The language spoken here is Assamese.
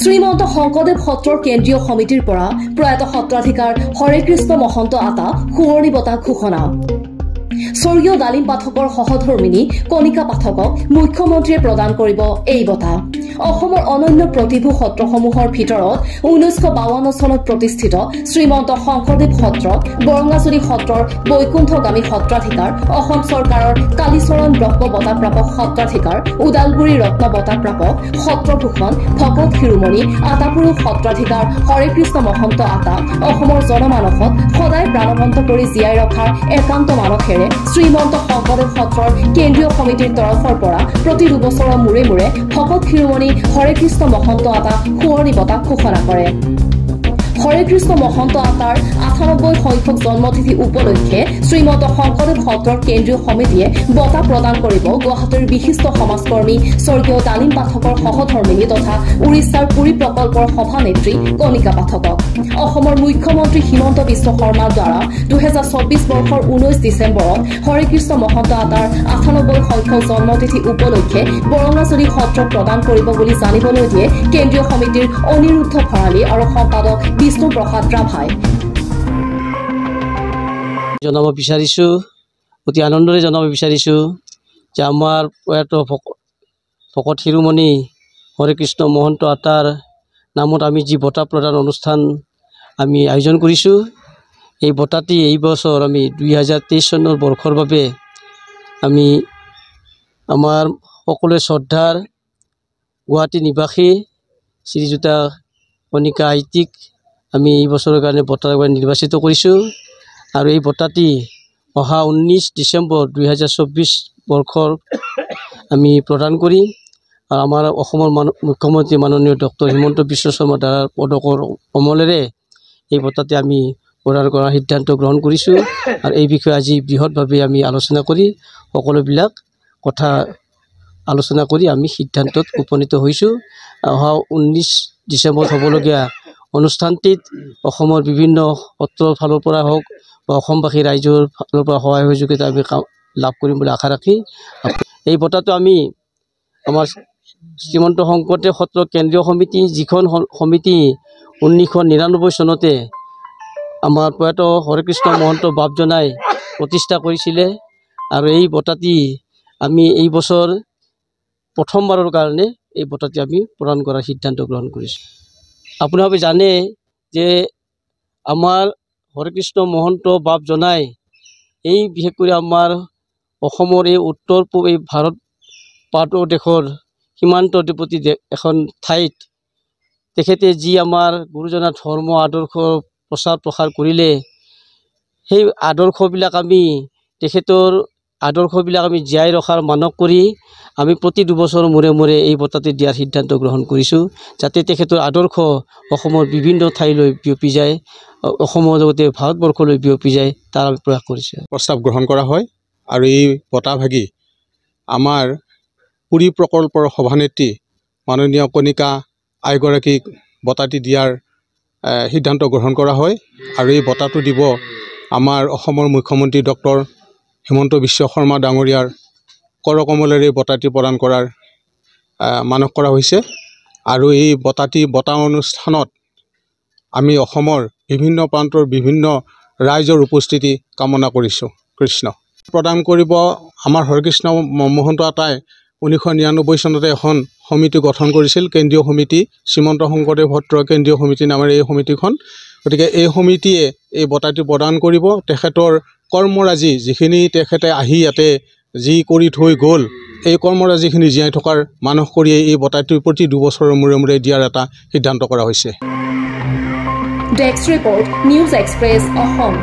শ্ৰীমন্ত শংকৰদেৱ সত্ৰৰ কেন্দ্ৰীয় সমিতিৰ পৰা প্ৰয়াত সত্ৰাধিকাৰ হৰে কৃষ্ণ মহন্ত আতা সুৱৰ্ণী বঁটা ঘোষণা স্বৰ্গীয় ডালিম পাঠকৰ সহধৰ্মিনী কণিকা পাঠকক মুখ্যমন্ত্ৰীয়ে প্ৰদান কৰিব এই বঁটা অসমৰ অনন্য প্ৰতিভূ সত্ৰসমূহৰ ভিতৰত 1952 চনত প্ৰতিষ্ঠিত শ্ৰীমন্ত শংকৰদেৱ সত্ৰ বৰঙাজুলি সত্ৰৰ বৈকুণ্ঠগামী সত্ৰাধিকাৰ অসম চৰকাৰৰ কালীচৰণ ব্ৰহ্ম বঁটা প্ৰাপক সত্ৰাধিকাৰ উদালগুৰি ৰত্ন বঁটা প্ৰাপক সত্ৰভূষণ ভকত শিৰোমণি আতাপুৰুষ সত্ৰাধিকাৰ হৰে কৃষ্ণ মহন্ত আতা অসমৰ জনমানসত সদায় প্ৰাণৱন্ত কৰি জীয়াই ৰখাৰ একান্ত মানসেৰে শ্ৰীমন্ত শংকৰদেৱ সত্ৰৰ কেন্দ্ৰীয় সমিতিৰ তৰফৰ পৰা প্ৰতি দুবছৰৰ মূৰে মূৰে ভকত শিৰোমণি হৰে কৃষ্ণ মহন্ত আতা সুৱৰ্ণী বঁটা ঘোষণা কৰে হৰে কৃষ্ণ মহন্ত আতাৰ ৯৮ সংখ্যক জন্মতিথি উপলক্ষে শ্ৰীমন্ত শংকৰদেৱ সত্ৰৰ কেন্দ্ৰীয় সমিতিয়ে বঁটা প্ৰদান কৰিব গুৱাহাটীৰ বিশিষ্ট সমাজকৰ্মী স্বৰ্গীয় ডালিম পাঠকৰ সহধৰ্মিনী তথা উৰিষ্যাৰ পুৰী প্ৰকল্পৰ সভানেত্ৰী কণিকা পাঠকক অসমৰ মুখ্যমন্ত্ৰী হিমন্ত বিশ্ব শৰ্মাৰ দ্বাৰা ২০২৪ বৰ্ষৰ ১৯ ডিচেম্বৰত হৰে কৃষ্ণ মহন্ত আতাৰ ৯৮ সংখ্যক জন্মতিথি উপলক্ষে বৰঙাজুলি সত্ৰ প্ৰদান কৰিব বুলি জানিবলৈ দিয়ে কেন্দ্ৰীয় সমিতিৰ অনিৰুদ্ধ ভৰালী আৰু সম্পাদক বিষ্ণু প্ৰসাদ ৰাভাই জনাব বিচাৰিছো অতি আনন্দৰে জনাব বিচাৰিছো যে আমাৰ প্ৰয়াত ভকত শিৰোমণি হৰে কৃষ্ণ মহন্ত আতাৰ নামত আমি যি বঁটা প্ৰদান অনুষ্ঠান আমি আয়োজন কৰিছো এই বঁটাটি এই বছৰ আমি 2023 চনৰ বৰ্ষৰ বাবে আমি আমাৰ সকলোৱে শ্ৰদ্ধাৰ গুৱাহাটী নিবাসী শ্ৰীযুতা কণিকা আইতিক আমি এই বছৰৰ কাৰণে বঁটাৰ বাবে নিৰ্বাচিত কৰিছো আৰু এই বঁটাটি অহা 19 ডিচেম্বৰ 2024 বৰ্ষৰ আমি প্ৰদান কৰিম আৰু আমাৰ অসমৰ মুখ্যমন্ত্ৰী মাননীয় ডক্টৰ হিমন্ত বিশ্ব শৰ্মা দ্বাৰা পদকৰ কমলেৰে এই বঁটাটি আমি প্ৰদান কৰাৰ সিদ্ধান্ত গ্ৰহণ কৰিছো আৰু এই বিষয়ে আজি বৃহৎভাৱে আমি আলোচনা কৰি সকলোবিলাক কথা আলোচনা কৰি আমি সিদ্ধান্তত উপনীত হৈছো অহা 19 ডিচেম্বৰত হ'বলগীয়া অনুষ্ঠানটিত অসমৰ বিভিন্ন সত্ৰৰ ফালৰ পৰা হওক বা অসমবাসী ৰাইজৰ ফালৰ পৰা সহায় সহযোগিতা আমি লাভ কৰিম বুলি আশা ৰাখি এই বঁটাটো আমি আমাৰ শ্ৰীমন্ত শংকৰদেৱ সত্ৰ কেন্দ্ৰীয় সমিতি যিখন সমিতি 1999 চনতে আমাৰ প্ৰয়াত হৰে কৃষ্ণ মহন্ত বাপ জনাই প্ৰতিষ্ঠা কৰিছিলে আৰু এই বঁটাটি আমি এই বছৰ প্ৰথমবাৰৰ কাৰণে এই বঁটাটি আমি প্ৰদান কৰাৰ সিদ্ধান্ত গ্ৰহণ কৰিছোঁ আপোনালোকে জানে যে আমাৰ হৰে কৃষ্ণ মহন্ত বাপ জনাই এই বিশেষ কৰি আমাৰ অসমৰ এই উত্তৰ পূব এই ভাৰত দেশৰ সীমান্তৱৰ্তী এখন ঠাইত তেখেতে যি আমাৰ গুৰুজনাৰ ধৰ্ম আদৰ্শ প্ৰচাৰ প্ৰসাৰ কৰিলে সেই আদৰ্শবিলাক আমি তেখেতৰ আদৰ্শবিলাক আমি জীয়াই ৰখাৰ মানক কৰি আমি প্ৰতি দুবছৰৰ মূৰে মূৰে এই বঁটাটি দিয়াৰ সিদ্ধান্ত গ্ৰহণ কৰিছোঁ যাতে তেখেতৰ আদৰ্শ অসমৰ বিভিন্ন ঠাইলৈ বিয়পি যায় অসমৰ লগতে ভাৰতবৰ্ষলৈ বিয়পি যায় তাৰ আমি প্ৰয়াস কৰিছোঁ প্ৰস্তাৱ গ্ৰহণ কৰা হয় আৰু এই বঁটাভাগী আমাৰ পুৰী প্ৰকল্পৰ সভানেত্ৰী মাননীয় কণিকা আইগৰাকীক বঁটাটি দিয়াৰ সিদ্ধান্ত গ্ৰহণ কৰা হয় আৰু এই বঁটাটো দিব আমাৰ অসমৰ মুখ্যমন্ত্ৰী ডক্টৰ হিমন্ত বিশ্ব শৰ্মা ডাঙৰীয়াৰ কৰকমলেৰে বঁটাটি প্ৰদান কৰাৰ মানস কৰা হৈছে আৰু এই বঁটা অনুষ্ঠানত আমি অসমৰ বিভিন্ন প্ৰান্তৰ বিভিন্ন ৰাইজৰ উপস্থিতি কামনা কৰিছোঁ কৃষ্ণ প্ৰদান কৰিব আমাৰ হৰে কৃষ্ণ মহন্ত আতাই 1999 চনতে এখন সমিতি গঠন কৰিছিল কেন্দ্ৰীয় সমিতি শ্ৰীমন্ত শংকৰদেৱ সত্ৰ কেন্দ্ৰীয় সমিতি নামেৰে এই সমিতিখন গতিকে এই সমিতিয়ে এই বঁটাটি প্ৰদান কৰিব তেখেতৰ কৰ্মৰাজি যিখিনি তেখেতে আহি ইয়াতে যি কৰি থৈ গ'ল এই কৰ্মৰাজিখিনি জীয়াই থকাৰ মানস কৰি এই বঁটাটি প্ৰতি দুবছৰৰ মূৰে মূৰে দিয়াৰ এটা সিদ্ধান্ত কৰা হৈছে desk report news express Assam